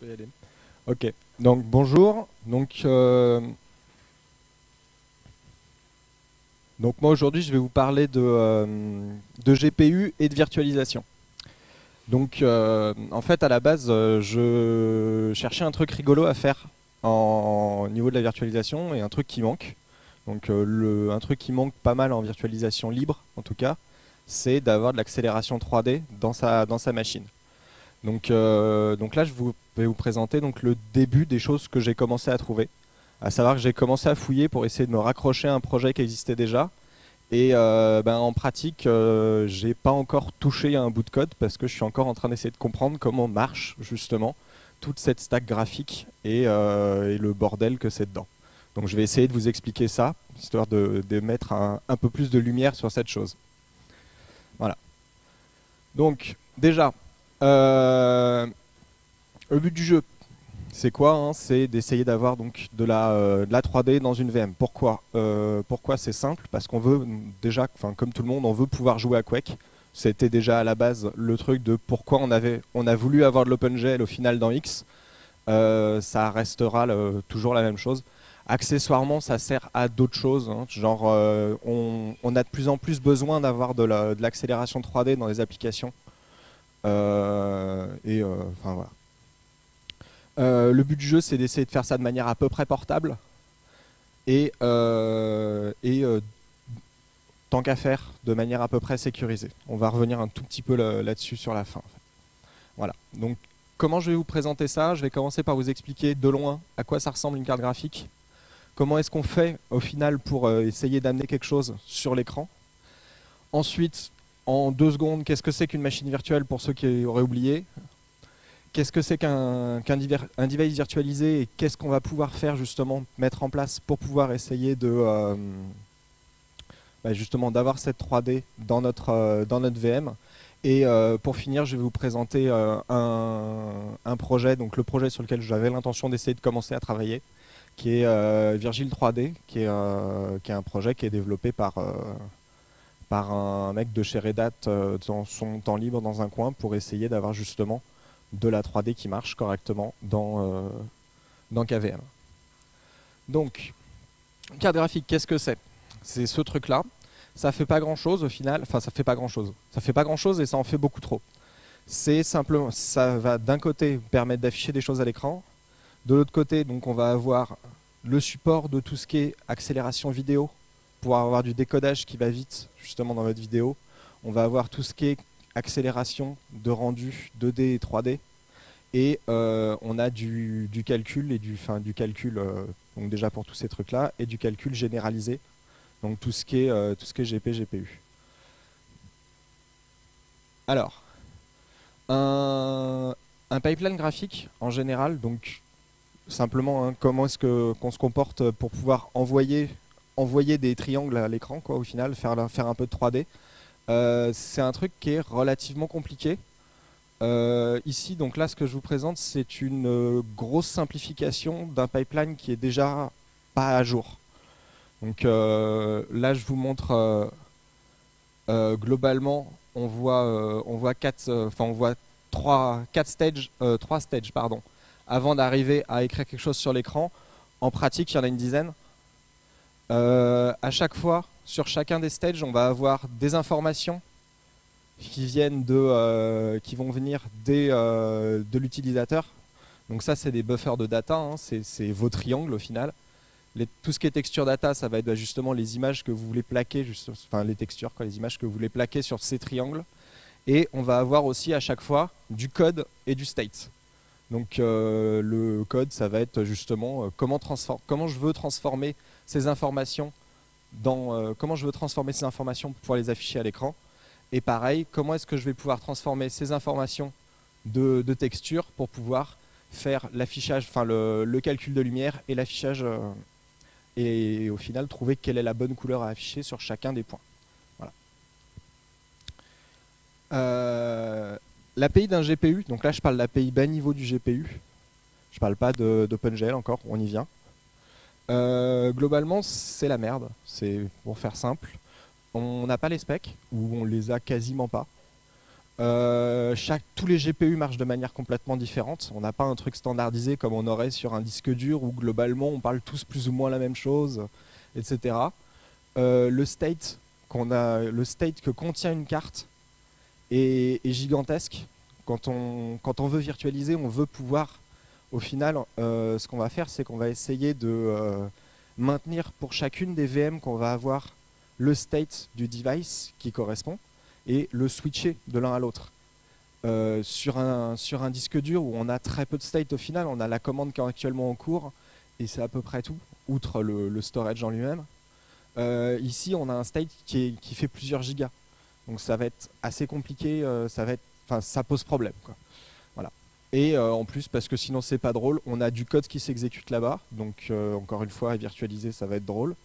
peux y aller. Ok, donc bonjour. Donc moi aujourd'hui je vais vous parler de GPU et de virtualisation. En fait à la base je cherchais un truc rigolo à faire au niveau de la virtualisation et un truc qui manque. Un truc qui manque pas mal en virtualisation libre en tout cas, c'est d'avoir de l'accélération 3D dans sa machine. Donc là, vais vous présenter donc le début des choses que j'ai commencé à trouver. À savoir que j'ai commencé à fouiller pour essayer de me raccrocher à un projet qui existait déjà. En pratique, j'ai pas encore touché à un bout de code parce que je suis encore en train d'essayer de comprendre comment marche justement toute cette stack graphique et le bordel que c'est dedans. Donc je vais essayer de vous expliquer ça, histoire de mettre un peu plus de lumière sur cette chose. Voilà. Donc déjà, euh, le but du jeu, c'est quoi hein? C'est d'essayer d'avoir donc de la 3D dans une VM. Pourquoi c'est simple? Parce qu'on veut déjà, enfin comme tout le monde, on veut pouvoir jouer à Quake. C'était déjà à la base le truc de pourquoi on a voulu avoir de l'OpenGL au final dans X. Ça restera toujours la même chose. Accessoirement, ça sert à d'autres choses. Hein. On a de plus en plus besoin d'avoir de l'accélération 3D dans les applications. Enfin voilà. Le but du jeu, c'est d'essayer de faire ça de manière à peu près portable et tant qu'à faire, de manière à peu près sécurisée. On va revenir un tout petit peu là-dessus sur la fin. En fait. Voilà. Donc, comment je vais vous présenter ça? Je vais commencer par vous expliquer de loin à quoi ça ressemble une carte graphique. Comment est-ce qu'on fait au final pour essayer d'amener quelque chose sur l'écran. Ensuite, en 2 secondes, qu'est-ce que c'est qu'une machine virtuelle pour ceux qui auraient oublié? Qu'est-ce que c'est qu'un device virtualisé et qu'est-ce qu'on va pouvoir faire justement, mettre en place pour pouvoir essayer justement d'avoir cette 3D dans notre VM. Pour finir, je vais vous présenter un projet, donc le projet sur lequel j'avais l'intention d'essayer de commencer à travailler, qui est Virgil 3D, qui est un projet qui est développé par un mec de chez Red Hat dans son temps libre dans un coin pour essayer d'avoir justement de la 3D qui marche correctement dans KVM. Donc, carte graphique, qu'est-ce que c'est? C'est ce truc-là. Ça fait pas grand-chose au final. Enfin, ça fait pas grand-chose. Ça fait pas grand-chose et ça en fait beaucoup trop. C'est simplement, ça va d'un côté permettre d'afficher des choses à l'écran. De l'autre côté, donc, on va avoir le support de tout ce qui est accélération vidéo, pour avoir du décodage qui va vite justement dans votre vidéo. On va avoir tout ce qui est accélération de rendu 2D et 3D. Et on a du calcul et du calcul donc déjà pour tous ces trucs là et du calcul généralisé, donc tout ce qui est GP GPU. Alors un pipeline graphique en général, donc simplement hein, comment est-ce qu'on se comporte pour pouvoir envoyer des triangles à l'écran quoi, au final faire un peu de 3D. C'est un truc qui est relativement compliqué. Ici, donc là, ce que je vous présente, c'est une grosse simplification d'un pipeline qui est déjà pas à jour. Là, je vous montre globalement, on voit trois stages, pardon, avant d'arriver à écrire quelque chose sur l'écran. En pratique, il y en a une dizaine. À chaque fois, sur chacun des stages, on va avoir des informations qui vont venir de l'utilisateur. Donc ça, c'est des buffers de data, hein, c'est vos triangles au final. Tout ce qui est texture data, ça va être justement les images que vous voulez plaquer, enfin les textures, quoi, les images que vous voulez plaquer sur ces triangles. Et on va avoir aussi à chaque fois du code et du state. Donc le code, ça va être justement comment je veux transformer ces informations comment je veux transformer ces informations pour pouvoir les afficher à l'écran. Et pareil, comment est-ce que je vais pouvoir transformer ces informations de texture pour pouvoir faire l'affichage, enfin le calcul de lumière et l'affichage et au final trouver quelle est la bonne couleur à afficher sur chacun des points. Voilà. L'API d'un GPU, donc là je parle de l'API bas niveau du GPU, je parle pas d'OpenGL encore, on y vient. Globalement c'est la merde, c'est pour faire simple. On n'a pas les specs, ou on les a quasiment pas. Tous les GPU marchent de manière complètement différente. On n'a pas un truc standardisé comme on aurait sur un disque dur où globalement on parle tous plus ou moins la même chose, etc. Le state que contient une carte est gigantesque. Quand on veut virtualiser, on veut pouvoir, au final, ce qu'on va faire, c'est qu'on va essayer de maintenir pour chacune des VM qu'on va avoir le state du device qui correspond et le switcher de l'un à l'autre. Sur un disque dur où on a très peu de state au final, on a la commande qui est actuellement en cours et c'est à peu près tout, outre le storage en lui-même. Ici, on a un state qui fait plusieurs gigas. Donc ça va être assez compliqué, ça pose problème, quoi. Voilà. Et en plus, parce que sinon c'est pas drôle, on a du code qui s'exécute là-bas. Donc encore une fois, à virtualiser, ça va être drôle.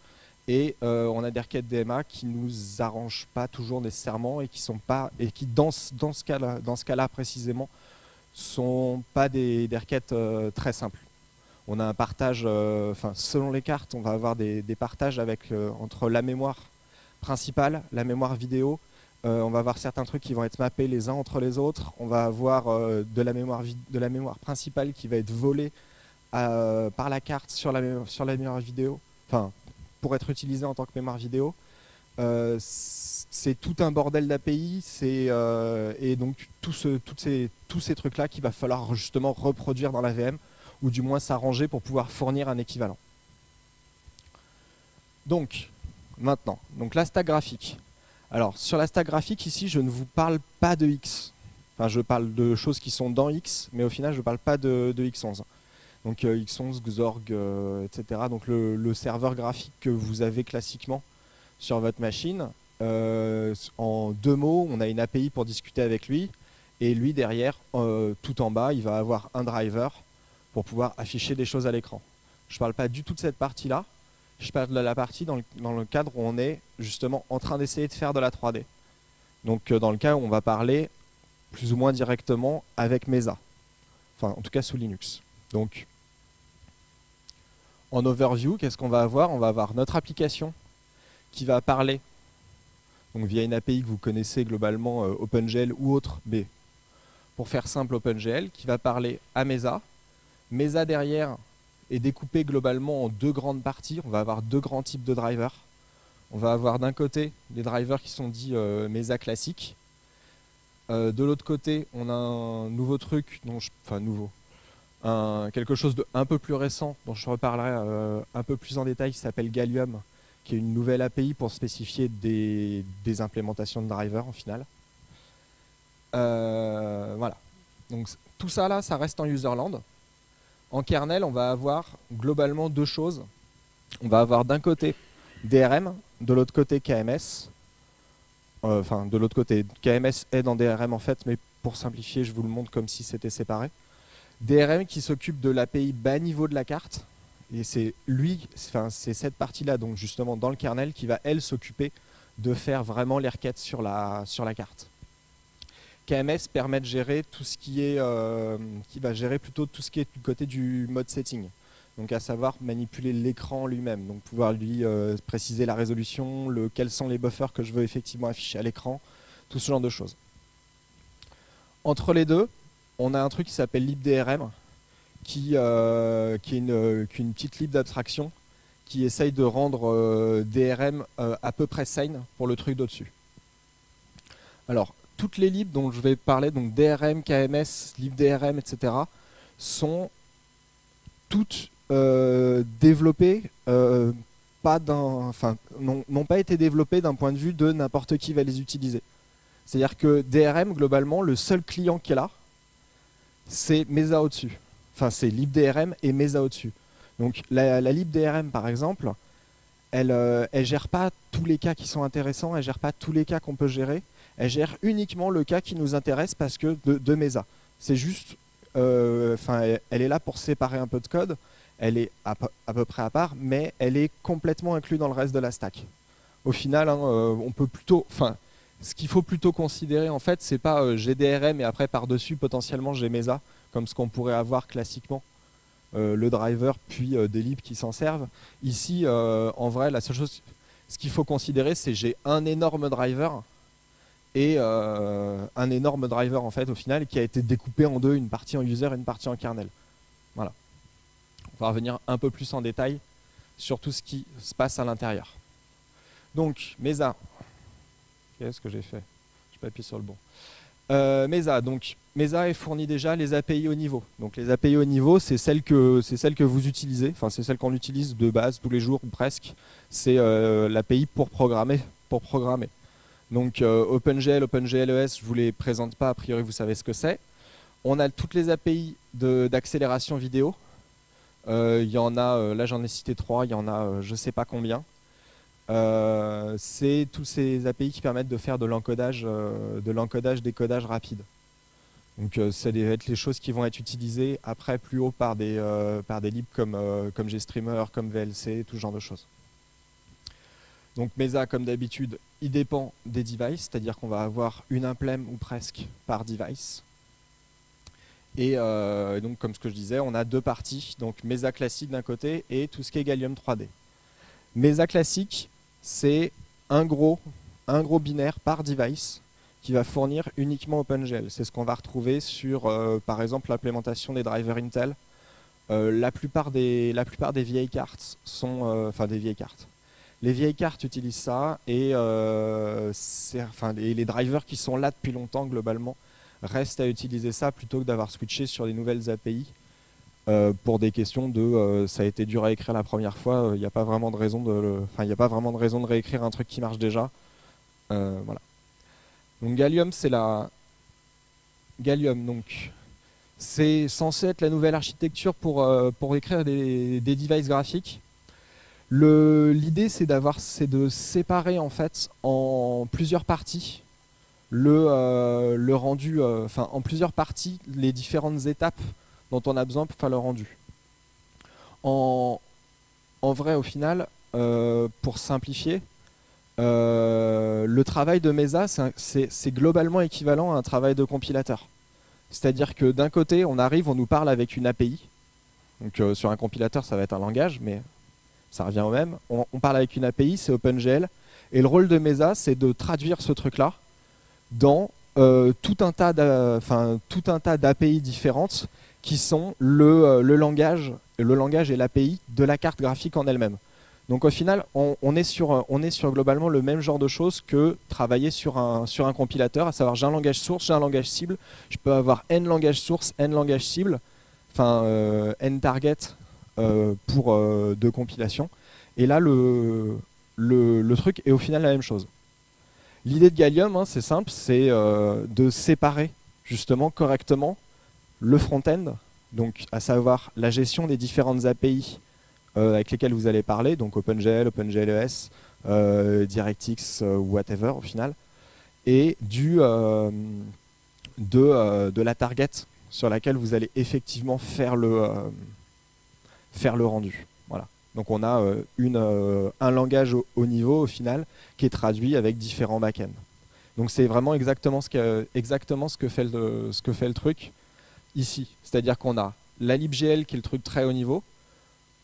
Et on a des requêtes DMA qui nous arrangent pas toujours nécessairement et qui dans ce cas-là précisément sont pas des requêtes très simples. On a un partage, selon les cartes, on va avoir des partages entre la mémoire principale, la mémoire vidéo. On va avoir certains trucs qui vont être mappés les uns entre les autres. On va avoir de la mémoire principale qui va être volée par la carte sur la mémoire vidéo. Enfin, pour être utilisé en tant que mémoire vidéo. C'est tout un bordel d'API, et donc tous ces trucs-là qu'il va falloir justement reproduire dans la VM, ou du moins s'arranger pour pouvoir fournir un équivalent. Donc, maintenant, la stack graphique. Alors, sur la stack graphique, ici, je ne vous parle pas de X. Enfin, je parle de choses qui sont dans X, mais au final, je ne parle pas de X11. Donc X11, Xorg, etc. Donc le serveur graphique que vous avez classiquement sur votre machine. En 2 mots, on a une API pour discuter avec lui. Et lui, derrière, tout en bas, il va avoir un driver pour pouvoir afficher des choses à l'écran. Je ne parle pas du tout de cette partie-là. Je parle de la partie dans le cadre où on est justement en train d'essayer de faire de la 3D. Donc dans le cas où on va parler plus ou moins directement avec Mesa. Enfin, en tout cas sous Linux. Donc, en overview, qu'est-ce qu'on va avoir? On va avoir notre application qui va parler, donc via une API que vous connaissez globalement, OpenGL ou autre, mais pour faire simple, OpenGL, qui va parler à Mesa. Mesa derrière est découpé globalement en 2 grandes parties. On va avoir 2 grands types de drivers. On va avoir d'un côté les drivers qui sont dits Mesa classiques. De l'autre côté, on a un nouveau truc, quelque chose de un peu plus récent, dont je reparlerai un peu plus en détail, qui s'appelle Gallium, qui est une nouvelle API pour spécifier des implémentations de drivers en final. Voilà. Donc tout ça là, ça reste en userland. En kernel, on va avoir globalement 2 choses. On va avoir d'un côté DRM, de l'autre côté KMS. De l'autre côté, KMS est dans DRM en fait, mais pour simplifier, je vous le montre comme si c'était séparé. DRM qui s'occupe de l'API bas niveau de la carte, et c'est cette partie-là, donc justement dans le kernel, qui va elle s'occuper de faire vraiment les requêtes sur la carte. KMS permet de gérer tout ce qui va gérer plutôt tout ce qui est du côté du mode setting. Donc à savoir manipuler l'écran lui-même, donc pouvoir lui préciser la résolution, quels sont les buffers que je veux effectivement afficher à l'écran, tout ce genre de choses. Entre les deux, on a un truc qui s'appelle libdrm, qui est une petite lib d'abstraction qui essaye de rendre DRM à peu près sane pour le truc d'au-dessus. Alors, toutes les libs dont je vais parler, donc DRM, KMS, libdrm, etc., sont toutes développées, n'ont pas été développées d'un point de vue de n'importe qui va les utiliser. C'est-à-dire que DRM, globalement, le seul client qui est là, c'est Mesa au-dessus. Enfin, c'est libdrm et Mesa au-dessus. Donc la libdrm, par exemple, elle gère pas tous les cas qui sont intéressants, elle gère pas tous les cas qu'on peut gérer, elle gère uniquement le cas qui nous intéresse parce que de Mesa. C'est juste, elle est là pour séparer un peu de code, elle est à peu près à part, mais elle est complètement inclue dans le reste de la stack. Au final, on peut plutôt, ce qu'il faut plutôt considérer en fait, c'est pas j'ai DRM et après par-dessus potentiellement j'ai Mesa, comme ce qu'on pourrait avoir classiquement, le driver puis des libs qui s'en servent. Ici, en vrai, la seule chose, ce qu'il faut considérer, c'est j'ai un énorme driver et un énorme driver en fait au final qui a été découpé en deux, une partie en user et une partie en kernel. Voilà. On va revenir un peu plus en détail sur tout ce qui se passe à l'intérieur. Donc, Mesa. Qu'est-ce que j'ai fait? Je n'ai pas appuyé sur le bon. Mesa, donc Mesa est fournit déjà les API haut niveau. Donc les API haut niveau, c'est celles que vous utilisez, enfin c'est celles qu'on utilise de base tous les jours ou presque. C'est l'API pour programmer. Donc OpenGL, OpenGLES, je ne vous les présente pas, a priori vous savez ce que c'est. On a toutes les API d'accélération vidéo. Il y en a, là j'en ai cité 3, il y en a je ne sais pas combien. C'est tous ces API qui permettent de faire de l'encodage, décodage rapide. Donc ça va être les choses qui vont être utilisées après plus haut par des libs comme GStreamer, comme VLC, tout ce genre de choses. Donc Mesa, comme d'habitude, il dépend des devices, c'est-à-dire qu'on va avoir une implem ou presque par device. Et donc comme ce que je disais, on a deux parties, donc Mesa classique d'un côté et tout ce qui est Gallium 3D. Mesa classique, c'est un gros binaire par device qui va fournir uniquement OpenGL. C'est ce qu'on va retrouver sur, par exemple, l'implémentation des drivers Intel. La plupart des vieilles cartes sont... Enfin, des vieilles cartes. Les vieilles cartes utilisent ça et les drivers qui sont là depuis longtemps, globalement, restent à utiliser ça plutôt que d'avoir switché sur des nouvelles API. Pour des questions de ça a été dur à écrire la première fois, il n'y a pas vraiment de raison de réécrire un truc qui marche déjà. Voilà. Donc Gallium, donc c'est censé être la nouvelle architecture pour écrire des devices graphiques. L'idée c'est de séparer en fait en plusieurs parties le rendu, en plusieurs parties les différentes étapes dont on a besoin pour faire le rendu. En vrai, au final, pour simplifier, le travail de Mesa, c'est globalement équivalent à un travail de compilateur. C'est-à-dire que d'un côté, on nous parle avec une API. Donc sur un compilateur, ça va être un langage, mais ça revient au même. On parle avec une API, c'est OpenGL. Et le rôle de Mesa, c'est de traduire ce truc-là dans tout un tas d'API différentes qui sont le langage et l'API de la carte graphique en elle-même. Donc au final, on est sur globalement le même genre de choses que travailler sur un compilateur, à savoir j'ai un langage source, j'ai un langage cible, je peux avoir n langages source, n langages cible, n target de compilation. Et là, le truc est au final la même chose. L'idée de Gallium, hein, c'est simple, c'est de séparer justement correctement le front-end, donc à savoir la gestion des différentes API avec lesquelles vous allez parler, donc OpenGL, OpenGLES, DirectX, whatever au final, et de la target sur laquelle vous allez effectivement faire le rendu. Voilà. Donc on a un langage au niveau au final qui est traduit avec différents backends. Donc c'est vraiment exactement ce que fait le truc ici. C'est-à-dire qu'on a la libgl qui est le truc très haut niveau,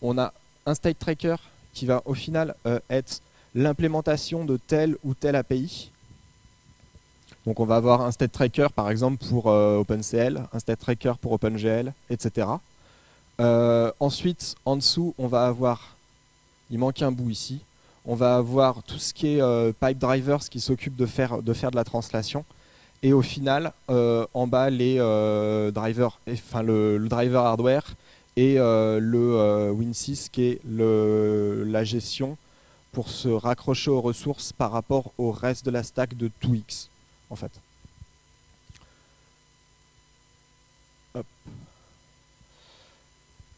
on a un state tracker qui va au final être l'implémentation de telle ou telle API. Donc on va avoir un state tracker par exemple pour OpenCL, un state tracker pour OpenGL, etc. Ensuite, en dessous, on va avoir, il manque un bout ici, on va avoir tout ce qui est pipe drivers qui s'occupe de faire de la translation. Et au final, en bas, les drivers, le driver hardware et le Win6 qui est la gestion pour se raccrocher aux ressources par rapport au reste de la stack de 2x, en fait. Hop.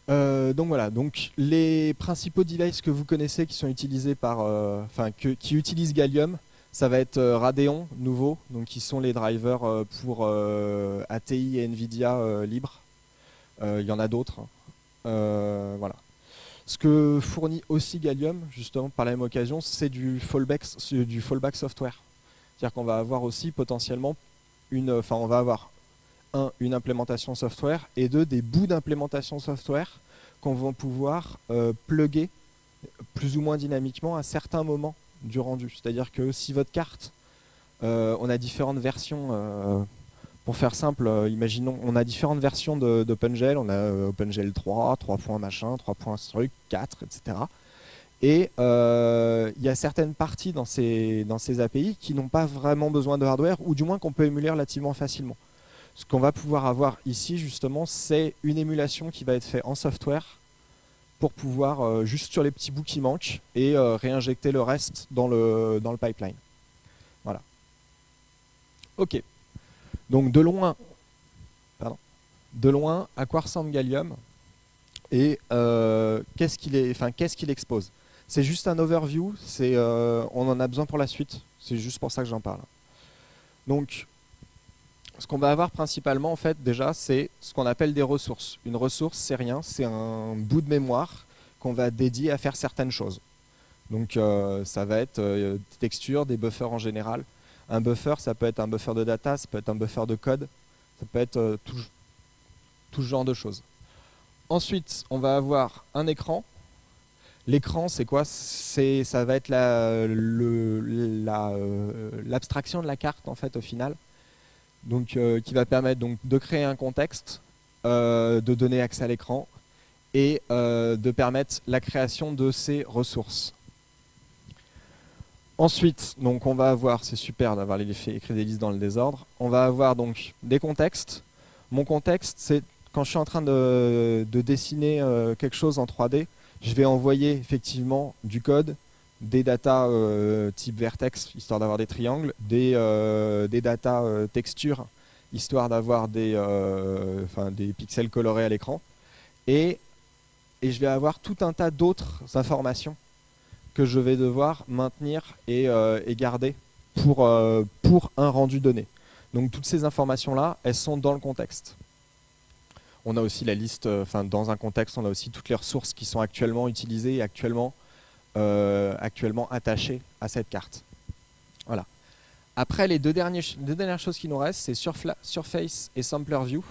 Donc voilà, donc les principaux devices que vous connaissez qui sont utilisés qui utilisent Gallium, ça va être Radeon, nouveau, donc qui sont les drivers pour ATI et Nvidia libres. Il y en a d'autres. Voilà. Ce que fournit aussi Gallium, justement par la même occasion, c'est du fallback software. C'est-à-dire qu'on va avoir aussi potentiellement on va avoir une implémentation software et des bouts d'implémentation software qu'on va pouvoir plugger plus ou moins dynamiquement à certains moments du rendu. C'est-à-dire que si votre carte On a différentes versions. Pour faire simple, imaginons, on a différentes versions d'OpenGL. On a OpenGL 3, 3 points machin, 3 points truc, 4, etc. Et il y a certaines parties dans ces API qui n'ont pas vraiment besoin de hardware, ou du moins qu'on peut émuler relativement facilement. Ce qu'on va pouvoir avoir ici, justement, c'est une émulation qui va être faite en software pour pouvoir, juste sur les petits bouts qui manquent, et réinjecter le reste dans le pipeline. Voilà. Ok. Donc de loin, à quoi ressemble Gallium et qu'est-ce qu'il expose? C'est juste un overview, on en a besoin pour la suite, c'est juste pour ça que j'en parle. Donc, ce qu'on va avoir principalement, en fait, déjà, c'est ce qu'on appelle des ressources. Une ressource, c'est rien, c'est un bout de mémoire qu'on va dédier à faire certaines choses. Donc, ça va être des textures, des buffers en général. Un buffer, ça peut être un buffer de data, ça peut être un buffer de code, ça peut être tout ce genre de choses. Ensuite, on va avoir un écran. L'écran, c'est quoi? Ça va être l'abstraction de la carte, en fait, au final. Donc, qui va permettre donc, de créer un contexte, de donner accès à l'écran et de permettre la création de ces ressources. Ensuite, donc, on va avoir, c'est super d'avoir écrit des listes dans le désordre, on va avoir donc des contextes. Mon contexte, c'est quand je suis en train de dessiner quelque chose en 3D, je vais envoyer effectivement du code, des datas type vertex, histoire d'avoir des triangles, des datas textures, histoire d'avoir des pixels colorés à l'écran. Et je vais avoir tout un tas d'autres informations que je vais devoir maintenir et garder pour un rendu donné. Donc toutes ces informations-là, elles sont dans le contexte. On a aussi la liste, dans un contexte, on a aussi toutes les ressources qui sont actuellement utilisées et actuellement attachées à cette carte. Voilà. Après, les deux dernières choses qui nous restent, c'est Surface et Sampler View,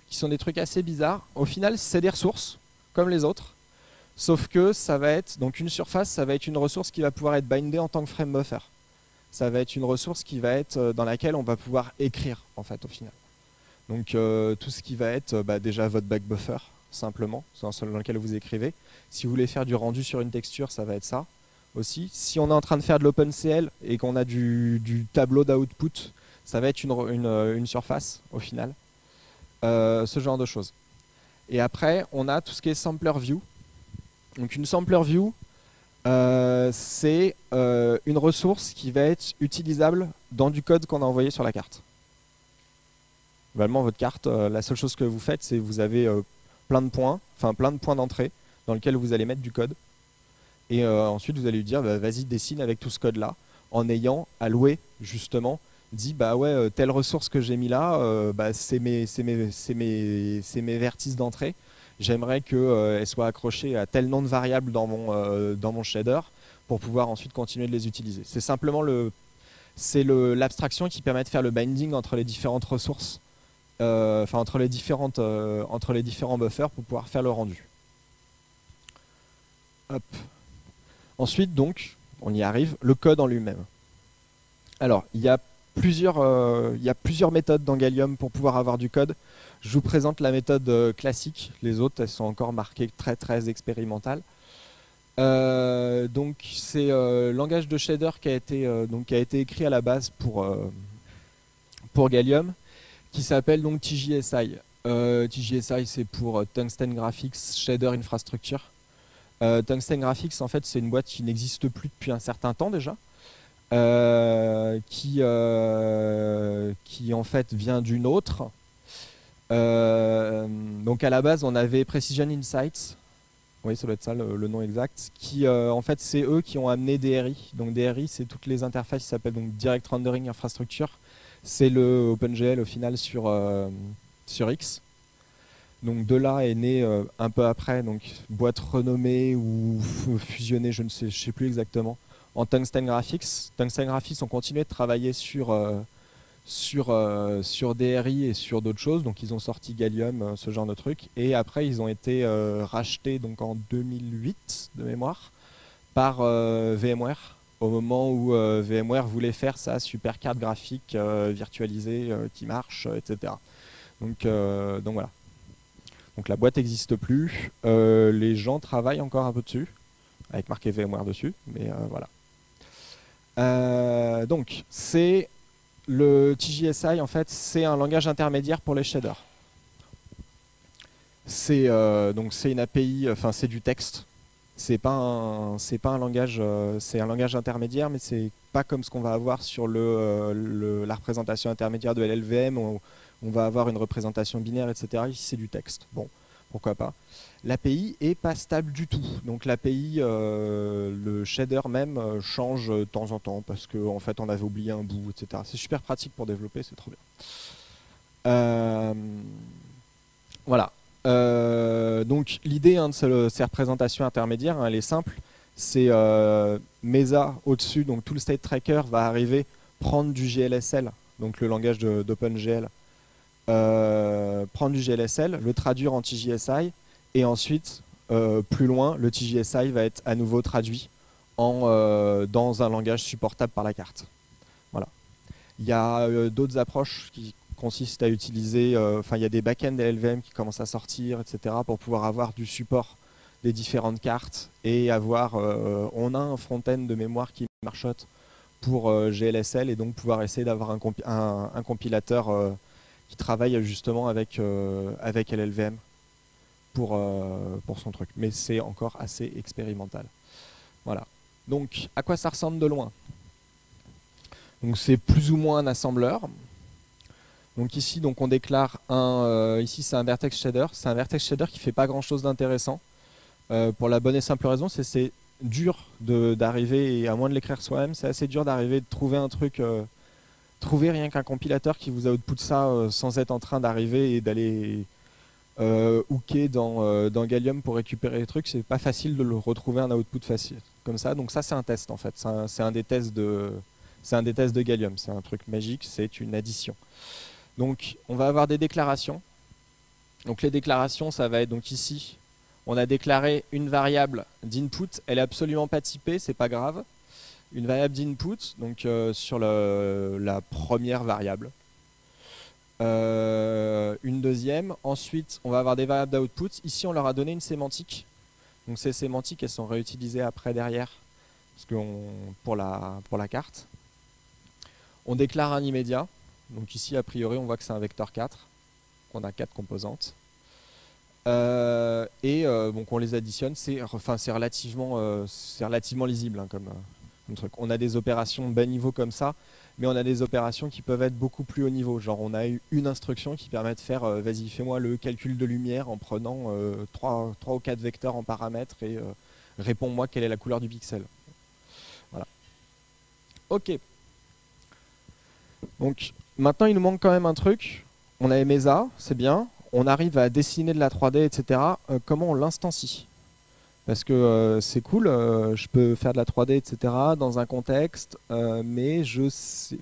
qui sont des trucs assez bizarres. Au final, c'est des ressources, comme les autres, sauf que ça va être, donc une surface, ça va être une ressource qui va pouvoir être bindée en tant que frame buffer. Ça va être une ressource qui va être dans laquelle on va pouvoir écrire, en fait, au final. Donc tout ce qui va être déjà votre back buffer, simplement, dans lequel vous écrivez. Si vous voulez faire du rendu sur une texture, ça va être ça aussi. Si on est en train de faire de l'OpenCL et qu'on a du tableau d'output, ça va être une surface au final. Ce genre de choses. Et après, on a tout ce qui est sampler view. Donc une sampler view, c'est une ressource qui va être utilisable dans du code qu'on a envoyé sur la carte. Globalement, votre carte, la seule chose que vous faites, c'est que vous avez plein de points d'entrée dans lesquels vous allez mettre du code. Et ensuite, vous allez lui dire, vas-y, dessine avec tout ce code-là, en ayant alloué, justement, dit, bah ouais, telle ressource que j'ai mis là, c'est mes vertices d'entrée. J'aimerais qu'elles soient accrochées à tel nom de variable dans mon shader pour pouvoir ensuite continuer de les utiliser. C'est simplement l'abstraction qui permet de faire le binding entre les différentes ressources, entre les différents buffers pour pouvoir faire le rendu. Hop. Ensuite, donc, on y arrive, le code en lui-même. Alors, il y a plusieurs méthodes dans Gallium pour pouvoir avoir du code. Je vous présente la méthode classique. Les autres, elles sont encore marquées très très expérimentales. Donc, c'est langage de shader qui a été écrit à la base pour Gallium, qui s'appelle donc TJSI. TJSI, c'est pour Tungsten Graphics Shader Infrastructure. Tungsten Graphics, en fait, c'est une boîte qui n'existe plus depuis un certain temps déjà, qui en fait vient d'une autre. Donc à la base, on avait Precision Insights, oui, ça doit être ça le nom exact, qui en fait c'est eux qui ont amené DRI. Donc DRI, c'est toutes les interfaces qui s'appellent donc Direct Rendering Infrastructure. C'est le OpenGL au final sur X. Donc de là est né un peu après, donc boîte renommée ou fusionnée, je ne sais plus exactement, en Tungsten Graphics. Tungsten Graphics ont continué de travailler sur DRI et sur d'autres choses, donc ils ont sorti Gallium, ce genre de truc, et après ils ont été rachetés donc en 2008 de mémoire par VMware. au moment où VMware voulait faire sa super carte graphique virtualisée qui marche, etc. Donc voilà. Donc la boîte n'existe plus. Les gens travaillent encore un peu dessus, avec marqué VMware dessus, mais voilà. Donc c'est le TJSI, en fait, c'est un langage intermédiaire pour les shaders. C'est donc c'est une API, enfin c'est du texte. C'est pas un langage, c'est un langage intermédiaire, mais c'est pas comme ce qu'on va avoir sur la représentation intermédiaire de LLVM, où on va avoir une représentation binaire, etc. Ici c'est du texte. Bon, pourquoi pas. L'API est pas stable du tout. Donc l'API, le shader même change de temps en temps parce qu'en fait on avait oublié un bout, etc. C'est super pratique pour développer, c'est trop bien. Voilà. Donc l'idée de ces représentations intermédiaires, elle est simple. C'est Mesa au-dessus, donc tout le state tracker va arriver prendre du GLSL, donc le langage d'OpenGL, prendre du GLSL, le traduire en TJSI, et ensuite, plus loin, le TJSI va être à nouveau traduit dans un langage supportable par la carte. Voilà. Il y a d'autres approches qui consistent à utiliser, il y a des backends LLVM qui commencent à sortir, etc., pour pouvoir avoir du support des différentes cartes et avoir, on a un front-end de mémoire qui marchote pour GLSL et donc pouvoir essayer d'avoir un compilateur qui travaille justement avec LLVM pour son truc. Mais c'est encore assez expérimental. Voilà. Donc, à quoi ça ressemble de loin? Donc, c'est plus ou moins un assembleur. Donc ici, donc on déclare ici c'est un vertex shader. C'est un vertex shader qui fait pas grand chose d'intéressant. Pour la bonne et simple raison, c'est dur d'arriver, et à moins de l'écrire soi-même, c'est assez dur d'arriver de trouver un truc, trouver rien qu'un compilateur qui vous output ça sans être en train d'arriver et d'aller hooker dans Gallium pour récupérer les trucs. C'est pas facile de le retrouver un output facile comme ça. Donc ça c'est un test en fait. C'est un des tests de Gallium. C'est un truc magique, c'est une addition. Donc on va avoir des déclarations. Donc les déclarations, ça va être donc ici, on a déclaré une variable d'input, elle est absolument pas typée, c'est pas grave. Une variable d'input, donc sur la première variable. Une deuxième. Ensuite, on va avoir des variables d'output. Ici, on leur a donné une sémantique. Donc ces sémantiques, elles sont réutilisées après derrière pour la carte. On déclare un immédiat. Donc ici, a priori, on voit que c'est un vecteur 4. On a 4 composantes. Donc on les additionne. C'est relativement lisible hein, comme truc. On a des opérations bas niveau comme ça, mais on a des opérations qui peuvent être beaucoup plus haut niveau. Genre on a eu une instruction qui permet de faire vas-y, fais-moi le calcul de lumière en prenant 3 ou 4 vecteurs en paramètres et réponds-moi quelle est la couleur du pixel. Voilà. Ok. Donc maintenant il nous manque quand même un truc. On a Mesa, c'est bien. On arrive à dessiner de la 3D, etc. Comment on l'instancie? Parce que c'est cool, je peux faire de la 3D, etc. dans un contexte, mais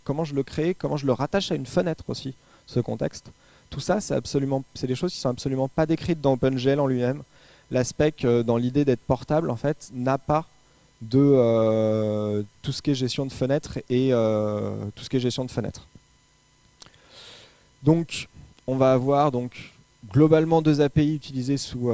comment je le crée, comment je le rattache à une fenêtre aussi, ce contexte. Tout ça, c'est des choses qui sont absolument pas décrites dans OpenGL en lui-même. L'aspect dans l'idée d'être portable, en fait, n'a pas de tout ce qui est gestion de fenêtres et tout ce qui est gestion de fenêtres. Donc, on va avoir globalement 2 API utilisées sous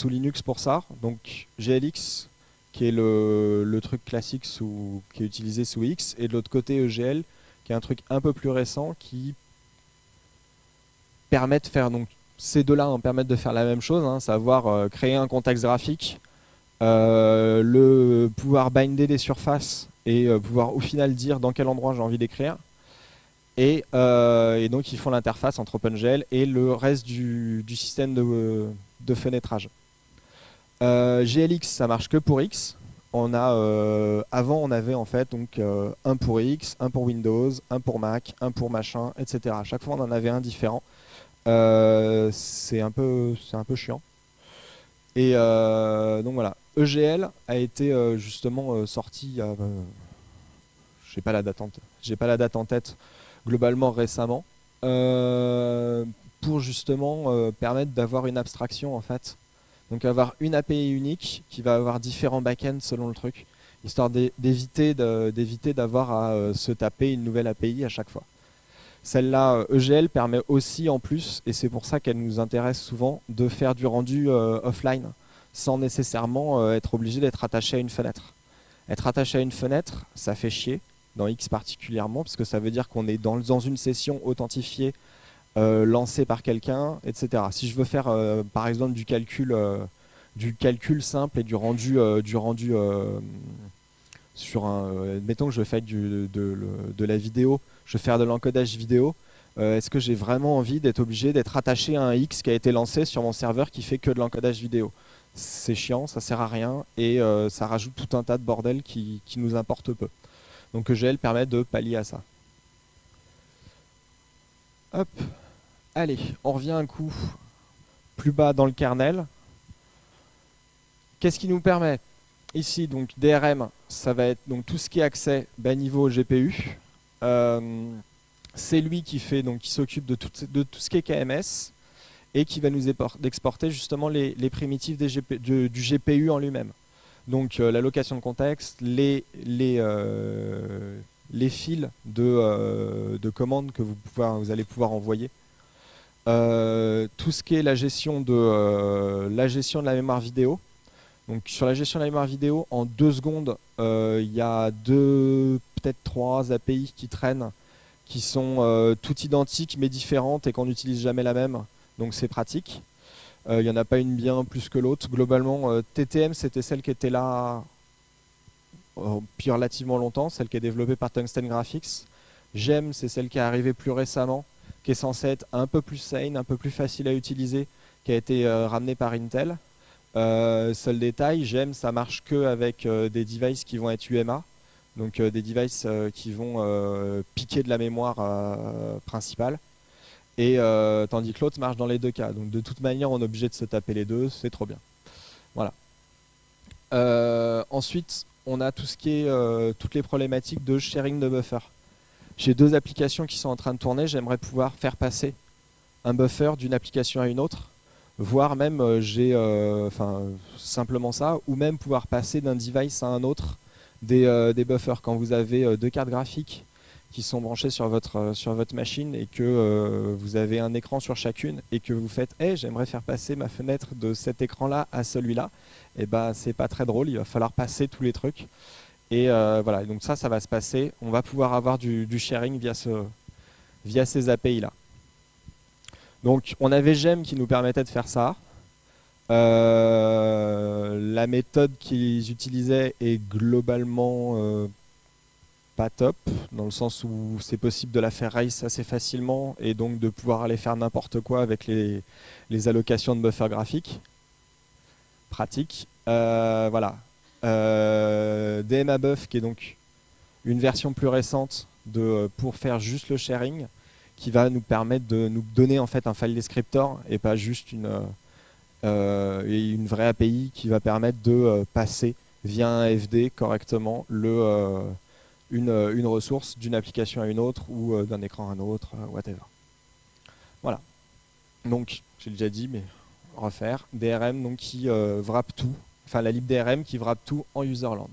Linux pour ça. Donc GLX, qui est le truc classique qui est utilisé sous X, et de l'autre côté EGL, qui est un truc un peu plus récent qui permet de faire, donc ces deux-là permettent de faire la même chose, hein, savoir créer un contexte graphique, pouvoir binder des surfaces et pouvoir au final dire dans quel endroit j'ai envie d'écrire. Et donc ils font l'interface entre OpenGL et le reste du système de fenêtrage. GLX, ça marche que pour X. Avant, on avait en fait un pour X, un pour Windows, un pour Mac, un pour machin, etc. À chaque fois, on en avait un différent. C'est un peu chiant. Et donc voilà. EGL a été justement sorti. J'ai pas la date en tête. Globalement récemment, pour justement permettre d'avoir une abstraction en fait. Donc avoir une API unique qui va avoir différents backends selon le truc. histoire d'éviter d'avoir à se taper une nouvelle API à chaque fois. Celle-là, EGL, permet aussi en plus, et c'est pour ça qu'elle nous intéresse souvent, de faire du rendu offline, sans nécessairement être obligé d'être attaché à une fenêtre. Être attaché à une fenêtre, ça fait chier, dans X particulièrement, parce que ça veut dire qu'on est dans une session authentifiée, lancée par quelqu'un, etc. Si je veux faire, par exemple, du calcul simple et du rendu sur un, mettons que je veux faire de la vidéo, je veux faire de l'encodage vidéo, est-ce que j'ai vraiment envie d'être obligé d'être attaché à un X qui a été lancé sur mon serveur qui fait que de l'encodage vidéo? C'est chiant, ça sert à rien et ça rajoute tout un tas de bordel qui nous importe peu. Donc EGL permet de pallier à ça. Hop, allez, on revient un coup plus bas dans le kernel. Qu'est-ce qui nous permet? Ici, donc DRM, ça va être donc tout ce qui est accès bas niveau GPU. C'est lui qui s'occupe de tout ce qui est KMS et qui va nous exporter justement les primitives du GPU en lui-même. Donc l'allocation de contexte, les fils de commandes que vous allez pouvoir envoyer. Tout ce qui est la gestion de la mémoire vidéo. Donc sur la gestion de la mémoire vidéo, en 2 secondes, il y a peut-être 3 API qui traînent, qui sont toutes identiques mais différentes et qu'on n'utilise jamais la même. Donc c'est pratique. Il n'y en a pas une bien plus que l'autre. Globalement, TTM, c'était celle qui était là depuis relativement longtemps, celle qui est développée par Tungsten Graphics. GEM, c'est celle qui est arrivée plus récemment, qui est censée être un peu plus sane, un peu plus facile à utiliser, qui a été ramenée par Intel. Seul détail, GEM, ça marche que avec des devices qui vont être UMA, donc des devices qui vont piquer de la mémoire principale. Et tandis que l'autre marche dans les 2 cas. Donc de toute manière, on est obligé de se taper les deux, c'est trop bien. Voilà. Ensuite, on a tout ce qui est toutes les problématiques de sharing de buffer. J'ai 2 applications qui sont en train de tourner. J'aimerais pouvoir faire passer un buffer d'une application à une autre, voire même simplement ça, ou même pouvoir passer d'un device à un autre des buffers. Quand vous avez 2 cartes graphiques qui sont branchées sur votre machine et que vous avez un écran sur chacune et que vous faites hey, j'aimerais faire passer ma fenêtre de cet écran là à celui-là, et ben c'est pas très drôle, il va falloir passer tous les trucs et voilà, donc ça va se passer, on va pouvoir avoir du sharing via ces API là. Donc on avait GEM qui nous permettait de faire ça. La méthode qu'ils utilisaient est globalement pas top, dans le sens où c'est possible de la faire race assez facilement et donc de pouvoir aller faire n'importe quoi avec les allocations de buffer graphique. Pratique. Voilà. DMABuf qui est donc une version plus récente pour faire juste le sharing, qui va nous permettre de nous donner en fait un file descriptor et pas juste une vraie API qui va permettre de passer via un FD correctement une ressource d'une application à une autre ou d'un écran à un autre, whatever. Voilà. Donc, j'ai déjà dit, mais refaire. DRM donc, qui wrap tout, enfin la lib DRM qui wrap tout en userland.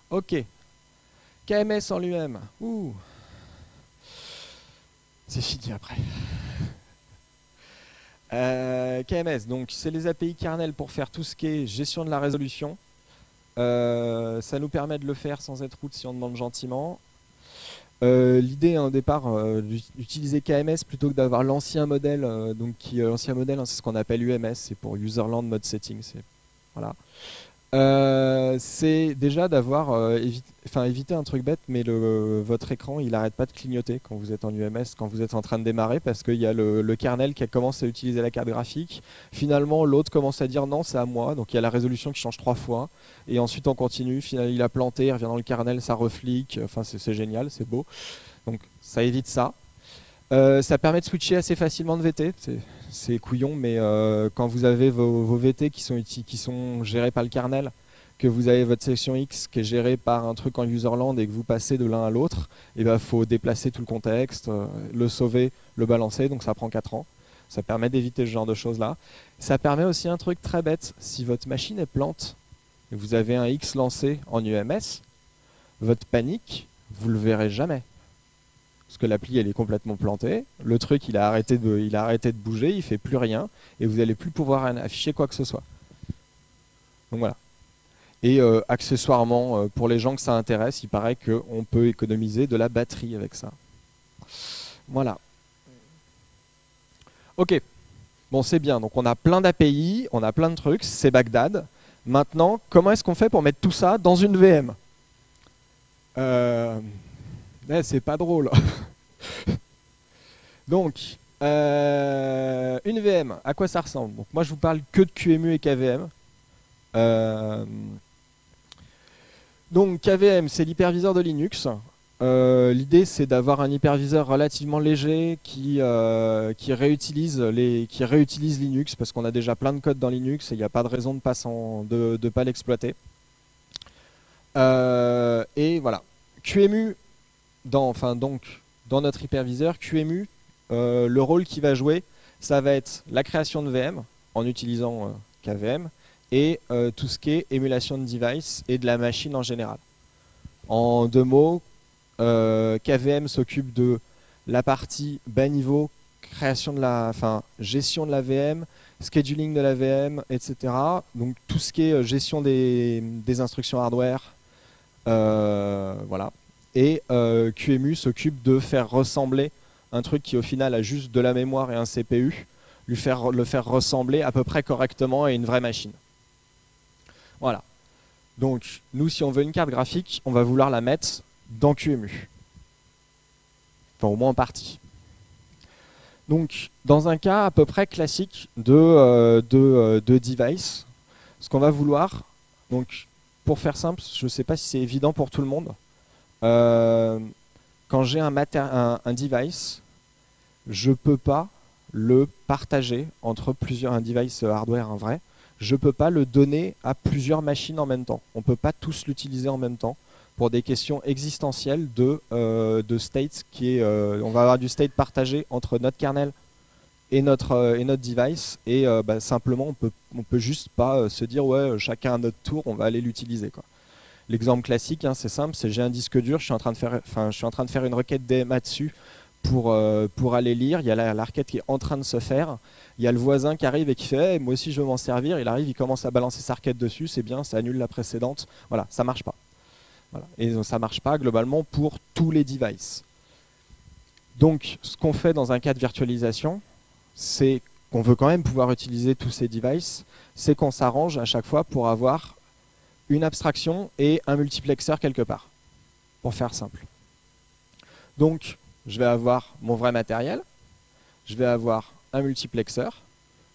Ok. KMS en lui-même. Ouh. C'est fini après. KMS, donc c'est les API kernel pour faire tout ce qui est gestion de la résolution. Ça nous permet de le faire sans être root si on demande gentiment. L'idée au départ d'utiliser KMS plutôt que d'avoir l'ancien modèle, l'ancien modèle c'est ce qu'on appelle UMS, c'est pour Userland Mode Setting. Voilà. C'est déjà d'avoir éviter un truc bête, mais votre écran il arrête pas de clignoter quand vous êtes en UMS, quand vous êtes en train de démarrer, parce qu'il y a le kernel qui commence à utiliser la carte graphique. Finalement l'autre commence à dire non c'est à moi, donc il y a la résolution qui change 3 fois et ensuite on continue, finalement il a planté, il revient dans le kernel, ça reflique, enfin c'est génial, c'est beau, donc ça évite ça. Ça permet de switcher assez facilement de VT, c'est couillon, mais quand vous avez vos VT qui sont gérés par le kernel, que vous avez votre section X qui est gérée par un truc en userland et que vous passez de l'un à l'autre, il faut déplacer tout le contexte, le sauver, le balancer, donc ça prend 4 ans. Ça permet d'éviter ce genre de choses là. Ça permet aussi un truc très bête, si votre machine est plante, et vous avez un X lancé en UMS, votre panique, vous le verrez jamais. Parce que l'appli, elle est complètement plantée, le truc, il a arrêté de bouger, il fait plus rien, et vous n'allez plus pouvoir afficher quoi que ce soit. Donc voilà. Et accessoirement, pour les gens que ça intéresse, il paraît qu'on peut économiser de la batterie avec ça. Voilà. Ok. Bon, c'est bien. Donc on a plein d'API, on a plein de trucs, c'est Bagdad. Maintenant, comment est-ce qu'on fait pour mettre tout ça dans une VM? C'est pas drôle. Donc, une VM, à quoi ça ressemble? Donc, moi, je vous parle que de QEMU et KVM. Donc, KVM, c'est l'hyperviseur de Linux. L'idée, c'est d'avoir un hyperviseur relativement léger qui réutilise Linux, parce qu'on a déjà plein de codes dans Linux et il n'y a pas de raison de ne pas l'exploiter. Et voilà. QEMU, dans notre hyperviseur, QEMU, le rôle qu'il va jouer, ça va être la création de VM en utilisant KVM et tout ce qui est émulation de device et de la machine en général. En deux mots, KVM s'occupe de la partie bas niveau, gestion de la VM, scheduling de la VM, etc. Donc tout ce qui est gestion des instructions hardware, voilà. Et QEMU s'occupe de faire ressembler un truc qui au final a juste de la mémoire et un CPU, le faire ressembler à peu près correctement à une vraie machine. Voilà. Donc nous, si on veut une carte graphique, on va vouloir la mettre dans QEMU. Enfin au moins en partie. Donc dans un cas à peu près classique de device, ce qu'on va vouloir, donc pour faire simple, je ne sais pas si c'est évident pour tout le monde, quand j'ai un device, je ne peux pas le partager entre un device hardware, un vrai, je ne peux pas le donner à plusieurs machines en même temps. On ne peut pas tous l'utiliser en même temps pour des questions existentielles de state, on va avoir du state partagé entre notre kernel et notre device, et simplement on peut juste pas se dire ouais, chacun à notre tour, on va aller l'utiliser, quoi. L'exemple classique, c'est simple, c'est j'ai un disque dur, je suis en train de faire une requête DMA dessus pour aller lire, il y a la requête qui est en train de se faire, il y a le voisin qui arrive et qui fait hey, moi aussi je veux m'en servir, il arrive, il commence à balancer sa requête dessus, c'est bien, ça annule la précédente, voilà, ça marche pas. Voilà. Et ça marche pas globalement pour tous les devices. Donc ce qu'on fait dans un cas de virtualisation, c'est qu'on veut quand même pouvoir utiliser tous ces devices, c'est qu'on s'arrange à chaque fois pour avoir une abstraction et un multiplexeur quelque part, pour faire simple. Donc, je vais avoir mon vrai matériel, je vais avoir un multiplexeur,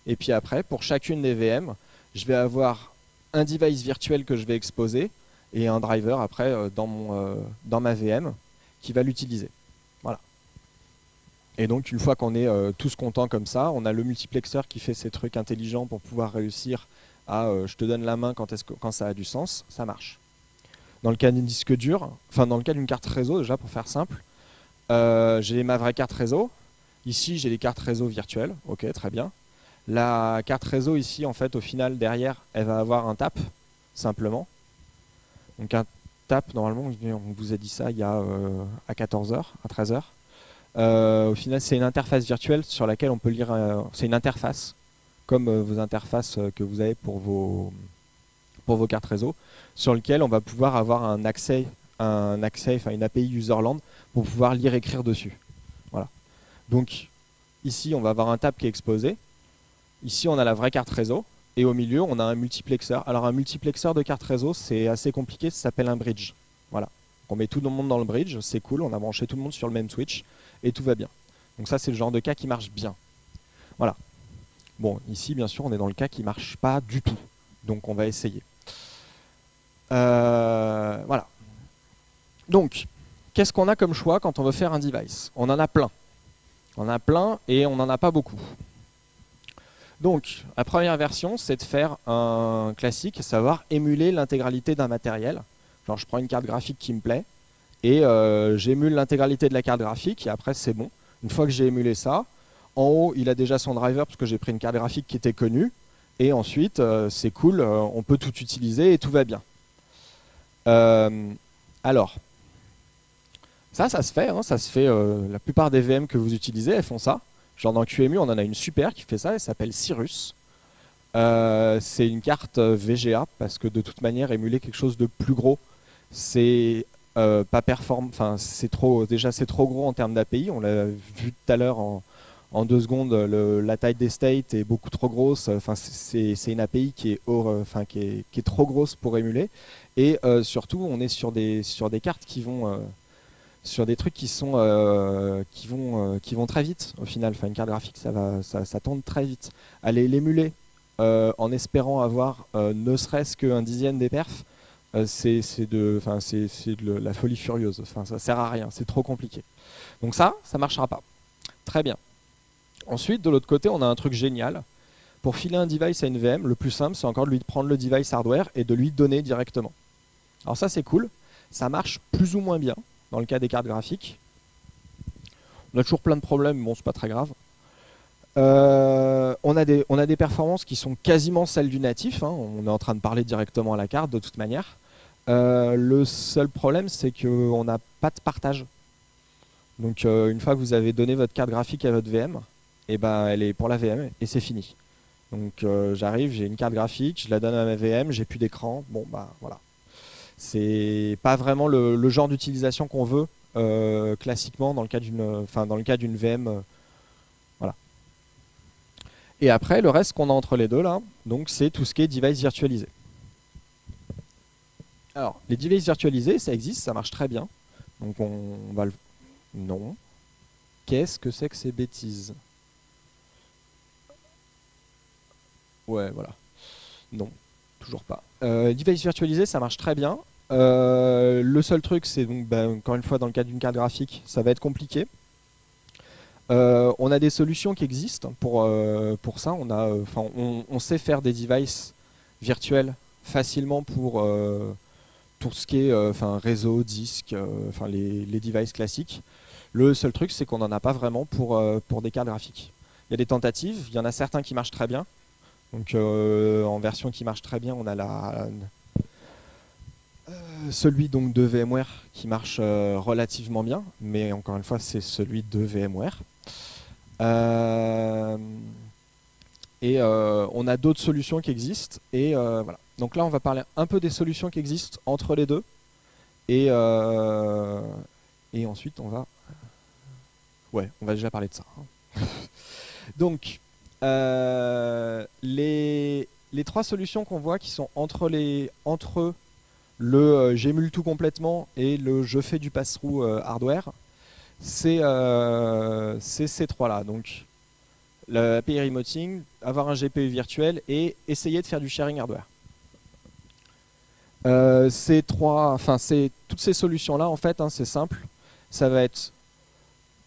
et puis après, pour chacune des VM, je vais avoir un device virtuel que je vais exposer, et un driver après dans ma VM qui va l'utiliser. Voilà. Et donc, une fois qu'on est tous contents comme ça, on a le multiplexeur qui fait ces trucs intelligents pour pouvoir réussir à je te donne la main quand ça a du sens, ça marche. Dans le cas d'un disque dur, dans le cas d'une carte réseau, déjà pour faire simple, j'ai ma vraie carte réseau. Ici, j'ai les cartes réseau virtuelles. Ok, très bien. La carte réseau ici, en fait, au final, derrière, elle va avoir un tap, simplement. Donc un tap, normalement, on vous a dit ça il y a à 14h, à 13h. Au final, c'est une interface virtuelle sur laquelle on peut lire. C'est une interface, comme vos interfaces que vous avez pour vos cartes réseau, sur lequel on va pouvoir avoir une API userland pour pouvoir lire et écrire dessus. Voilà. Donc ici, on va avoir un tab qui est exposé. Ici, on a la vraie carte réseau. Et au milieu, on a un multiplexeur. Alors un multiplexeur de carte réseau, c'est assez compliqué, ça s'appelle un bridge. Voilà. On met tout le monde dans le bridge, c'est cool, on a branché tout le monde sur le même switch, et tout va bien. Donc ça, c'est le genre de cas qui marche bien. Voilà. Bon, ici, bien sûr, on est dans le cas qui ne marche pas du tout. Donc on va essayer. Voilà. Donc, qu'est-ce qu'on a comme choix quand on veut faire un device? On en a plein. On en a plein et on n'en a pas beaucoup. Donc, la première version, c'est de faire un classique, à savoir émuler l'intégralité d'un matériel. Genre, je prends une carte graphique qui me plaît et j'émule l'intégralité de la carte graphique et après, c'est bon. Une fois que j'ai émulé ça, en haut, il a déjà son driver parce que j'ai pris une carte graphique qui était connue. Et ensuite, c'est cool, on peut tout utiliser et tout va bien. Euh, alors, ça se fait, hein, ça se fait. La plupart des VM que vous utilisez, elles font ça. Genre dans QEMU, on en a une super qui fait ça, elle s'appelle Cirrus. C'est une carte VGA parce que de toute manière, émuler quelque chose de plus gros, c'est pas performant. Enfin, c'est trop. Déjà, c'est trop gros en termes d'API. On l'a vu tout à l'heure en 2 secondes. La taille des states est beaucoup trop grosse. Enfin, c'est une API enfin, qui est trop grosse pour émuler. Et surtout, on est sur des cartes qui vont sur des trucs qui vont très vite au final. Enfin, une carte graphique, ça tourne très vite. Aller l'émuler en espérant avoir ne serait-ce qu'un dixième des perfs, c'est de la folie furieuse. Enfin, ça sert à rien, c'est trop compliqué. Donc ça marchera pas. Très bien. Ensuite, de l'autre côté, on a un truc génial. Pour filer un device à une VM, le plus simple, c'est encore de lui prendre le device hardware et de lui donner directement. Alors ça, c'est cool. Ça marche plus ou moins bien dans le cas des cartes graphiques. On a toujours plein de problèmes, bon, c'est pas très grave. On a des performances qui sont quasiment celles du natif, hein. On est en train de parler directement à la carte de toute manière. Le seul problème, c'est qu'on n'a pas de partage. Donc une fois que vous avez donné votre carte graphique à votre VM, et ben, elle est pour la VM et c'est fini. Donc j'arrive, j'ai une carte graphique, je la donne à ma VM, j'ai plus d'écran, bon bah voilà. C'est pas vraiment le genre d'utilisation qu'on veut classiquement dans le cas d'une VM. Voilà. Et après, le reste qu'on a entre les deux là, donc c'est tout ce qui est device virtualisé. Alors, les devices virtualisés, ça existe, ça marche très bien. Donc on va le... Non. Qu'est-ce que c'est que ces bêtises? Ouais, voilà. Non, toujours pas. Device virtualisé, ça marche très bien. Le seul truc, c'est donc, encore une fois, dans le cas d'une carte graphique, ça va être compliqué. On a des solutions qui existent pour ça. On sait faire des devices virtuels facilement pour tout ce qui est réseau, disque, les devices classiques. Le seul truc, c'est qu'on n'en a pas vraiment pour des cartes graphiques. Il y a des tentatives, il y en a certains qui marchent très bien. Donc en version qui marche très bien, on a celui donc de VMware qui marche relativement bien, mais encore une fois, c'est celui de VMware. On a d'autres solutions qui existent. Et voilà. Donc là, on va parler un peu des solutions qui existent entre les deux. Et ensuite, on va déjà parler de ça, hein. Donc, les trois solutions qu'on voit qui sont entre le j'émule tout complètement et le je fais du pass-through hardware, c'est ces trois-là. Donc, l'API remoting, avoir un GPU virtuel et essayer de faire du sharing hardware. Toutes ces solutions-là, en fait, hein, c'est simple. Ça va être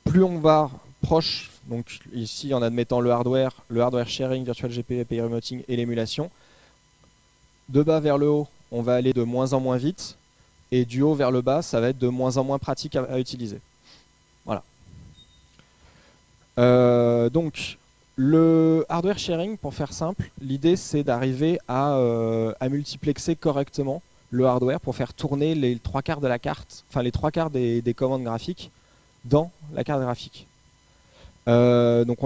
plus on va proche, donc ici en admettant le hardware sharing, virtual GPU, API remoting et l'émulation. De bas vers le haut, on va aller de moins en moins vite. Et du haut vers le bas, ça va être de moins en moins pratique à utiliser. Voilà. Donc, le hardware sharing, pour faire simple, l'idée c'est d'arriver à multiplexer correctement le hardware pour faire tourner les trois quarts de la carte, enfin les trois quarts des commandes graphiques dans la carte graphique. Donc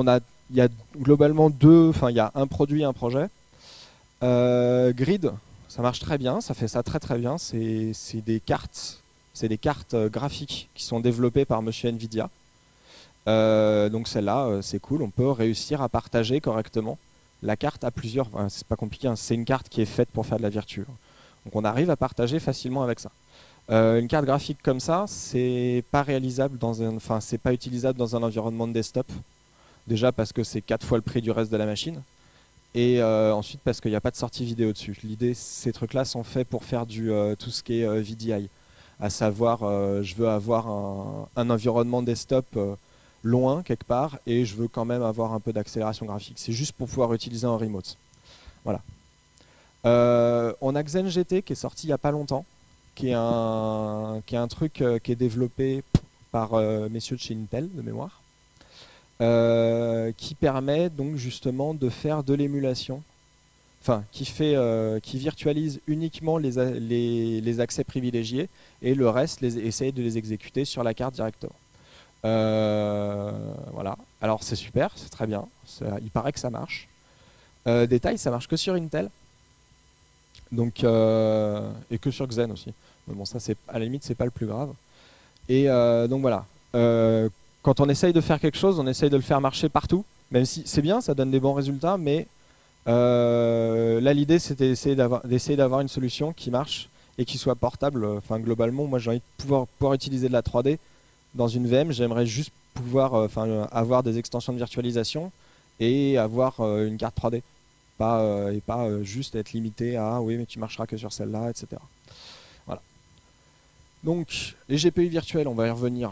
il y a globalement il y a un produit, un projet. Grid, ça marche très bien, ça fait ça très très bien. C'est des cartes graphiques qui sont développées par monsieur Nvidia. Donc celle-là, c'est cool, on peut réussir à partager correctement la carte à plusieurs. Enfin, c'est pas compliqué, hein, c'est une carte qui est faite pour faire de la virtu. Donc on arrive à partager facilement avec ça. Une carte graphique comme ça, c'est pas réalisable c'est pas utilisable dans un environnement de desktop. Déjà parce que c'est 4 fois le prix du reste de la machine. Et ensuite parce qu'il n'y a pas de sortie vidéo dessus. L'idée, ces trucs-là sont faits pour faire tout ce qui est VDI. À savoir, je veux avoir un environnement desktop loin quelque part et je veux quand même avoir un peu d'accélération graphique. C'est juste pour pouvoir utiliser en remote. Voilà. On a XenGT qui est sorti il n'y a pas longtemps, qui est un truc qui est développé par messieurs de chez Intel de mémoire, qui permet donc justement de faire de l'émulation qui virtualise uniquement les accès privilégiés et le reste essaye de les exécuter sur la carte directement. Voilà. Alors c'est super, c'est très bien. Il paraît que ça marche. Détail, ça marche que sur Intel. Donc, et que sur Xen aussi. Mais bon, ça, à la limite, c'est pas le plus grave. Et donc voilà. Quand on essaye de faire quelque chose, on essaye de le faire marcher partout. Même si c'est bien, ça donne des bons résultats, mais là, l'idée, c'était d'essayer d'avoir une solution qui marche et qui soit portable. Enfin, globalement, moi, j'ai envie de pouvoir utiliser de la 3D dans une VM. J'aimerais juste pouvoir avoir des extensions de virtualisation et avoir une carte 3D. Et pas juste être limité à oui, mais tu marcheras que sur celle-là, etc. Voilà. Donc, les GPU virtuels, on va y revenir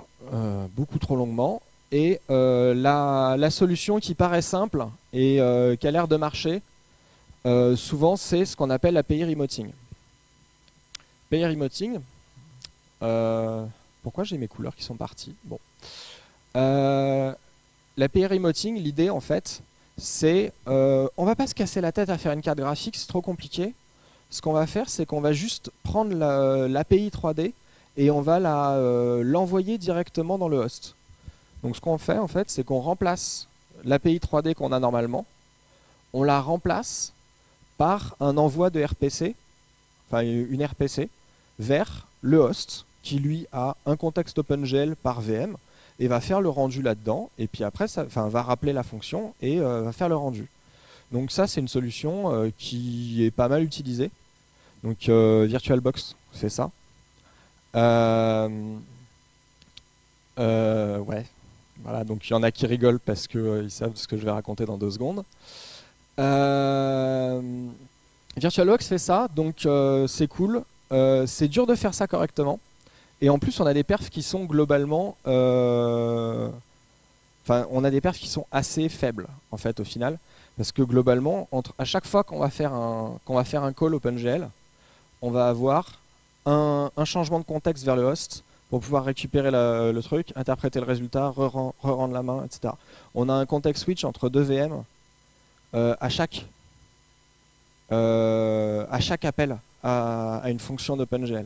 beaucoup trop longuement. Et la solution qui paraît simple et qui a l'air de marcher, souvent, c'est ce qu'on appelle l'API remoting. API remoting, pourquoi j'ai mes couleurs qui sont parties? Bon. L'API remoting, l'idée, en fait, c'est on va pas se casser la tête à faire une carte graphique, c'est trop compliqué. Ce qu'on va faire, c'est qu'on va juste prendre l'API 3D et on va l'envoyer directement dans le host. Donc ce qu'on fait, en fait, c'est qu'on remplace l'API 3D qu'on a normalement, on la remplace par un envoi de RPC, enfin une RPC, vers le host, qui lui a un contexte OpenGL par VM, et va faire le rendu là-dedans, et puis après, va rappeler la fonction et va faire le rendu. Donc ça, c'est une solution qui est pas mal utilisée. Donc VirtualBox fait ça. Ouais, voilà, donc il y en a qui rigolent parce qu'ils savent ce que je vais raconter dans 2 secondes. VirtualBox fait ça, donc c'est cool. C'est dur de faire ça correctement. Et en plus, on a des perfs qui sont globalement... on a des perfs qui sont assez faibles, en fait, au final. Parce que globalement, à chaque fois qu'on va faire un call OpenGL, on va avoir un changement de contexte vers le host pour pouvoir récupérer le truc, interpréter le résultat, re-rendre la main, etc. On a un context switch entre 2 VM à chaque appel à une fonction d'OpenGL.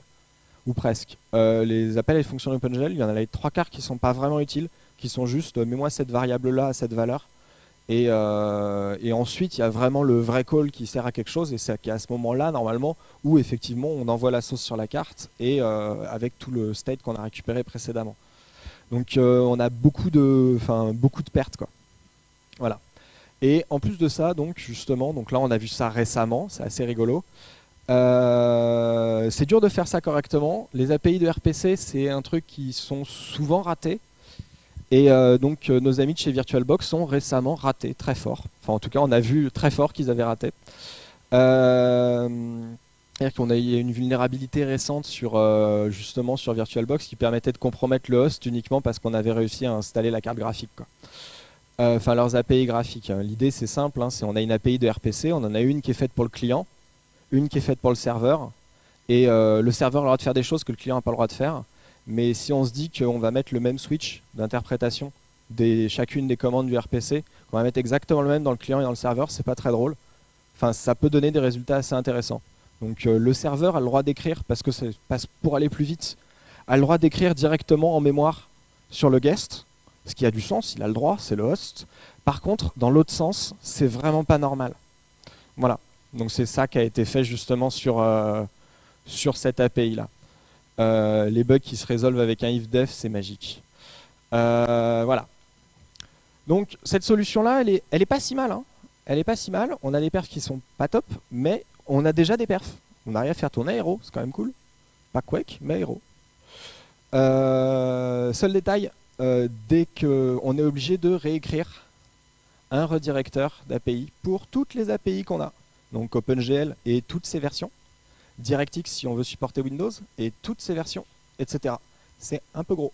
Ou presque. Les appels et les fonctions d'OpenGL, il y en a les 3/4 qui ne sont pas vraiment utiles, qui sont juste mets-moi cette variable-là à cette valeur. Et ensuite, il y a vraiment le vrai call qui sert à quelque chose, et c'est à ce moment-là, normalement, où effectivement on envoie la sauce sur la carte, et avec tout le state qu'on a récupéré précédemment. Donc on a beaucoup de pertes, quoi. Voilà. Et en plus de ça, donc justement, donc là on a vu ça récemment, c'est assez rigolo. C'est dur de faire ça correctement. Les API de RPC, c'est un truc qui sont souvent ratés. Et donc nos amis de chez VirtualBox ont récemment raté très fort. Enfin en tout cas on a vu très fort qu'ils avaient raté. C'est-à-dire qu'on a une vulnérabilité récente justement sur VirtualBox qui permettait de compromettre le host uniquement parce qu'on avait réussi à installer la carte graphique, quoi. Enfin leurs API graphiques. L'idée c'est simple, hein, on a une API de RPC, on en a une qui est faite pour le client, une qui est faite pour le serveur, et le serveur a le droit de faire des choses que le client n'a pas le droit de faire. Mais si on se dit qu'on va mettre le même switch d'interprétation chacune des commandes du RPC, qu'on va mettre exactement le même dans le client et dans le serveur, c'est pas très drôle. Enfin, ça peut donner des résultats assez intéressants. Donc le serveur a le droit d'écrire, parce que pour aller plus vite, a le droit d'écrire directement en mémoire sur le guest, ce qui a du sens, il a le droit, c'est le host. Par contre, dans l'autre sens, c'est vraiment pas normal. Voilà. Donc c'est ça qui a été fait justement sur cette API-là. Les bugs qui se résolvent avec un if-def, c'est magique. Voilà. Donc cette solution-là, elle est pas si mal, hein. Elle est pas si mal. On a des perfs qui sont pas top, mais on a déjà des perfs. On arrive à faire tourner Aero, c'est quand même cool. Pas Quake, mais Aero. Seul détail, dès qu'on est obligé de réécrire un redirecteur d'API pour toutes les API qu'on a. Donc OpenGL et toutes ses versions. DirectX si on veut supporter Windows et toutes ces versions, etc. C'est un peu gros.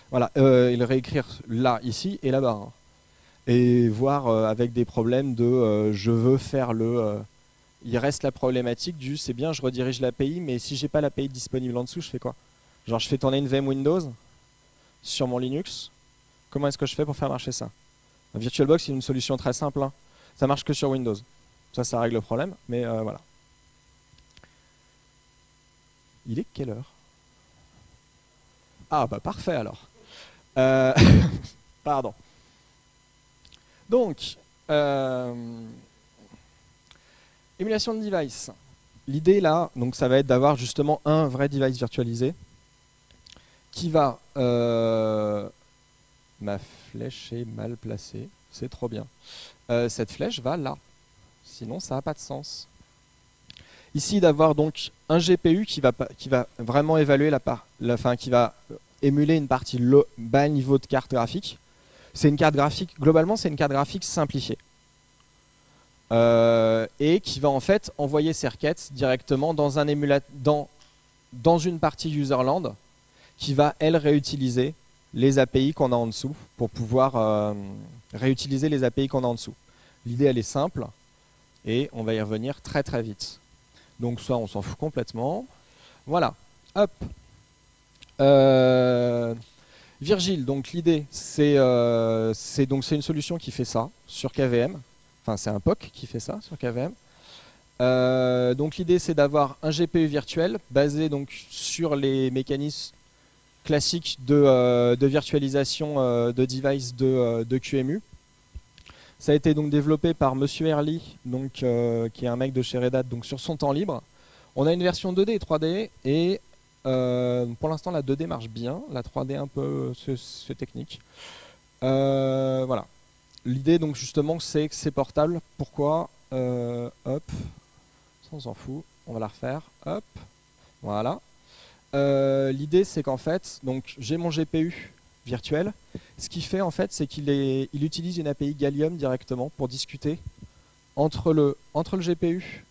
Voilà, et le réécrire là, ici et là-bas. Hein. Et voir avec des problèmes de je veux faire il reste la problématique du c'est bien, je redirige l'API, mais si j'ai pas l'API disponible en dessous, je fais quoi? Genre je fais tourner une VM Windows sur mon Linux. Comment est-ce que je fais pour faire marcher ça? VirtualBox c'est une solution très simple. Hein. Ça marche que sur Windows. Ça règle le problème, mais voilà. Il est quelle heure? Ah bah parfait alors. Euh, Pardon. Donc, émulation de device. L'idée là, donc ça va être d'avoir justement un vrai device virtualisé qui va... ma flèche est mal placée, c'est trop bien. Cette flèche va là, sinon ça n'a pas de sens. Ici, d'avoir donc un GPU qui va vraiment évaluer qui va émuler une partie bas niveau de carte graphique. C'est une carte graphique, globalement, c'est une carte graphique simplifiée. Et qui va en fait envoyer ses requêtes directement dans un dans une partie userland qui va, elle, réutiliser les API qu'on a en dessous pour pouvoir réutiliser les API qu'on a en dessous. L'idée, elle est simple et on va y revenir très très vite. Donc ça, on s'en fout complètement. Voilà, hop. Virgile, donc l'idée, c'est une solution qui fait ça sur KVM. Enfin, c'est un POC qui fait ça sur KVM. Donc l'idée, c'est d'avoir un GPU virtuel basé donc sur les mécanismes classiques de virtualisation de device de QEMU. Ça a été donc développé par Monsieur Herly, donc, qui est un mec de chez Red Hat, donc sur son temps libre. On a une version 2D et 3D, et pour l'instant la 2D marche bien, la 3D un peu c'est technique. Voilà. L'idée donc justement c'est que c'est portable. Pourquoi hop, ça on s'en fout, on va la refaire. Hop, voilà. L'idée c'est qu'en fait, donc j'ai mon GPU virtuel. Ce qu'il fait en fait, c'est qu'il utilise une API Gallium directement pour discuter entre le GPU,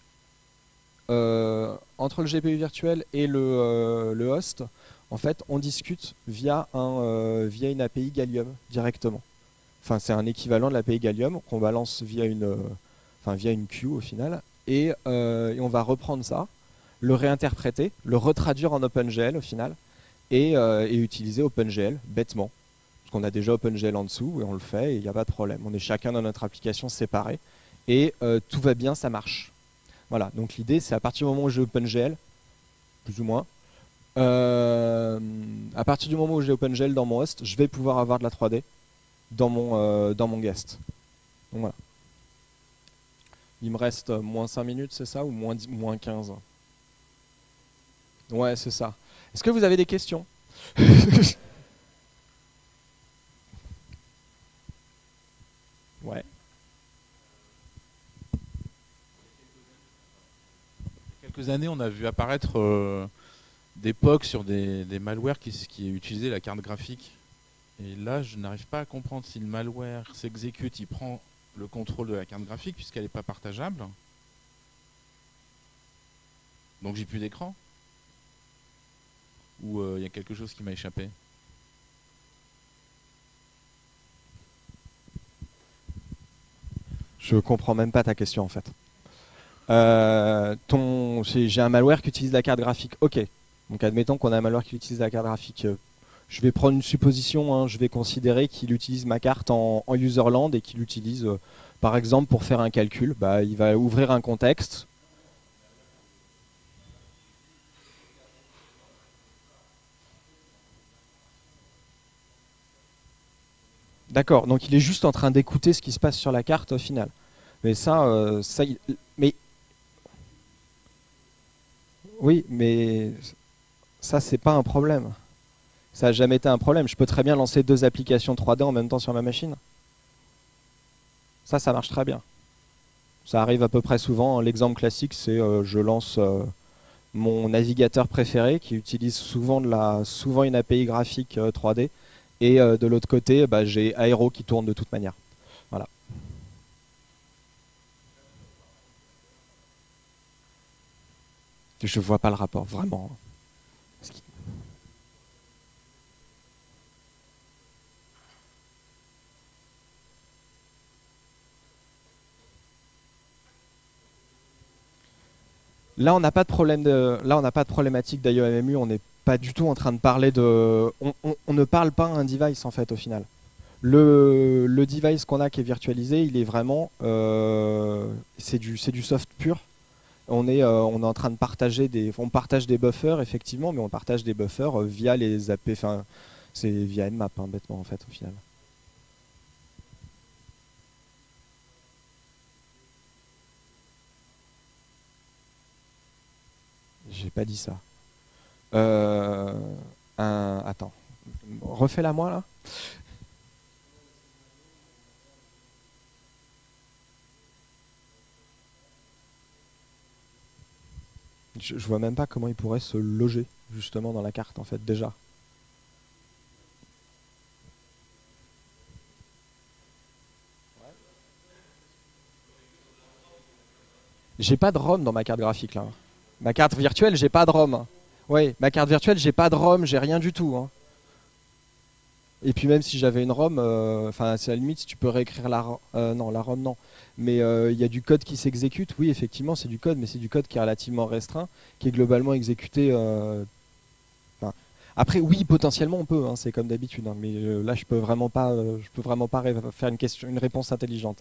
virtuel et le host. En fait, on discute via une API Gallium directement. Enfin, c'est un équivalent de l'API Gallium qu'on balance via une queue au final, et on va reprendre ça, le réinterpréter, le retraduire en OpenGL au final, et utiliser OpenGL bêtement. Parce qu'on a déjà OpenGL en dessous et on le fait et il n'y a pas de problème. On est chacun dans notre application séparée et tout va bien, ça marche. Voilà, donc l'idée c'est à partir du moment où j'ai OpenGL, plus ou moins, à partir du moment où j'ai OpenGL dans mon host, je vais pouvoir avoir de la 3D dans mon guest. Donc voilà. Il me reste moins 5 minutes, c'est ça, ou moins 15? Ouais, c'est ça. Est-ce que vous avez des questions? Ouais. Quelques années, on a vu apparaître des POC sur des malwares qui utilisaient la carte graphique. Et là, je n'arrive pas à comprendre si le malware s'exécute, il prend le contrôle de la carte graphique puisqu'elle n'est pas partageable. Donc j'ai plus d'écran. Ou il y a quelque chose qui m'a échappé. Je comprends même pas ta question en fait. J'ai un malware qui utilise la carte graphique. Ok. Donc admettons qu'on a un malware qui utilise la carte graphique. Je vais prendre une supposition. Hein, je vais considérer qu'il utilise ma carte en userland et qu'il l'utilise, par exemple, pour faire un calcul. Bah, il va ouvrir un contexte. D'accord. Donc il est juste en train d'écouter ce qui se passe sur la carte au final. Mais mais oui, mais ça c'est pas un problème. Ça n'a jamais été un problème. Je peux très bien lancer 2 applications 3D en même temps sur ma machine. Ça marche très bien. Ça arrive à peu près souvent. L'exemple classique, c'est je lance mon navigateur préféré qui utilise souvent une API graphique 3D. Et de l'autre côté, bah, j'ai Aero qui tourne de toute manière. Voilà. Je vois pas le rapport, vraiment. Là, on n'a pas de problème là, on n'a pas de problématique d'IOMMU. On n'est pas du tout en train de parler de. On ne parle pas à un device en fait au final. Le device qu'on a qui est virtualisé, il est vraiment, c'est du soft pur. On est en train de partager on partage des buffers effectivement, mais on partage des buffers via les AP, enfin, c'est via Nmap, hein, bêtement en fait au final. J'ai pas dit ça. Euh, Attends, refais-la moi là. Je vois même pas comment il pourrait se loger justement dans la carte en fait déjà. J'ai pas de ROM dans ma carte graphique là. Ma carte virtuelle, j'ai pas de ROM. Ouais, ma carte virtuelle, j'ai pas de ROM, j'ai rien du tout, hein. Et puis même si j'avais une ROM, enfin c'est à la limite si tu peux réécrire non, la ROM non. Mais il y a du code qui s'exécute, oui effectivement c'est du code, mais c'est du code qui est relativement restreint, qui est globalement exécuté. Enfin, après oui potentiellement on peut, hein, c'est comme d'habitude, hein, mais là je peux vraiment pas faire une réponse intelligente.